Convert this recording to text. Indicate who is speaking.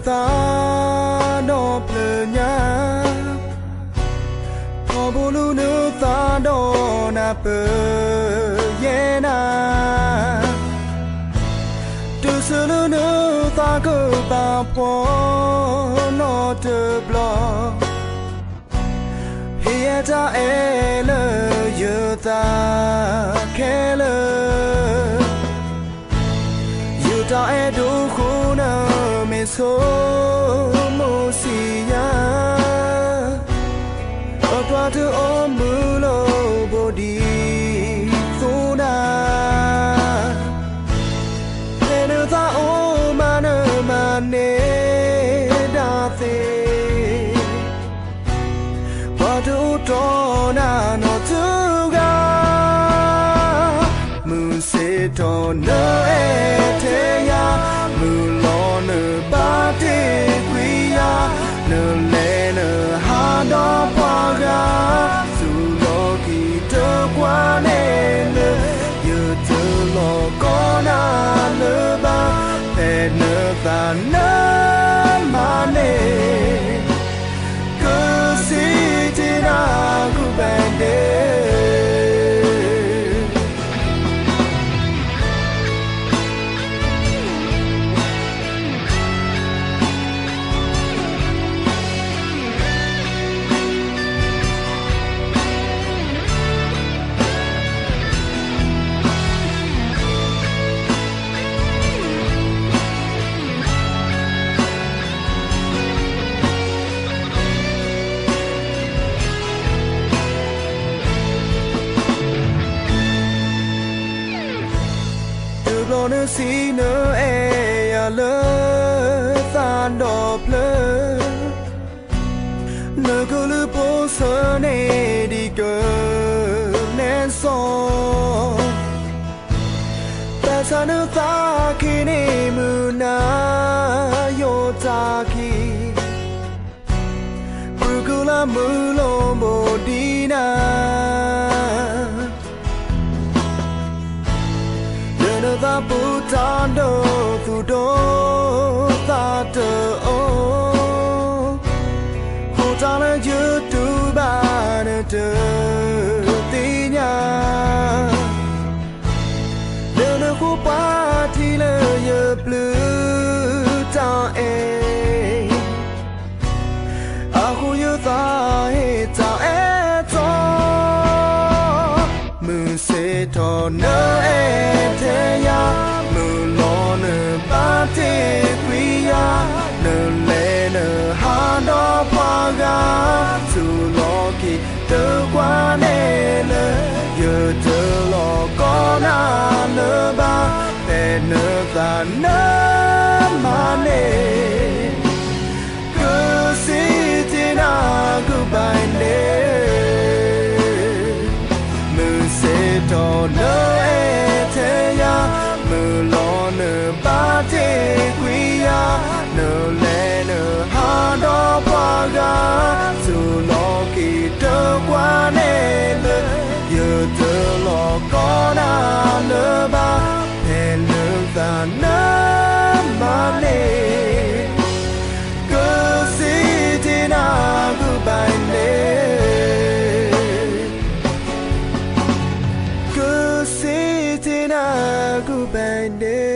Speaker 1: ta đo plơ nhà thọ bồ lu nữ ta đo na bờ ye na từ xưa lu nữ ta cứ ba po nó từ blo hiện ta e lơ giờ ta khe lơ giờ ta e đủ khu nơ mê số mô xì nhá ở qua thứ ôm mưa lô bồ đi thu na thế nữ ta ôm mà nê đa thế qua thứ trò na nó thứ ga mưa sẽ trò nơ e thế ya mưa lo nơ ba thế quý ya nơ lệ nơ ha đó qua ga dù lo kỳ tơ qua nê nơ giờ tơ lo có na nơ ba thế nơ ta nơ mà nê cứ si chỉ na cứ bèn đê nơ si nơ e ya lơ ta đo plơ nơ cơ lư bố sơ nê đi cơ nén so ta sa nơ ta khi nê mù na yo ta khi bư cơ la mù lô bồ đi na ta bu ta do tu do ta te o ho ta le ju tu ba ne te ti nya le ne khu pa thi le ye blu ta e a khu ye ta he ta e to mu se to no e tơ qua nê lơ giờ tơ lo có na lơ ba tè nơ ta nơ mà nê cứ si thì na cứ bài nê mưa sẽ trò nơ e thế ya mưa lo nơ ba thế quý ya nơ lệ nơ ha đó qua ga dù lo kỳ tơ qua nê lơ giờ tơ lo có na lơ ba thề lơ ta nơ mà nê cứ si thì na cứ bài nê cứ si thì na cứ bài nê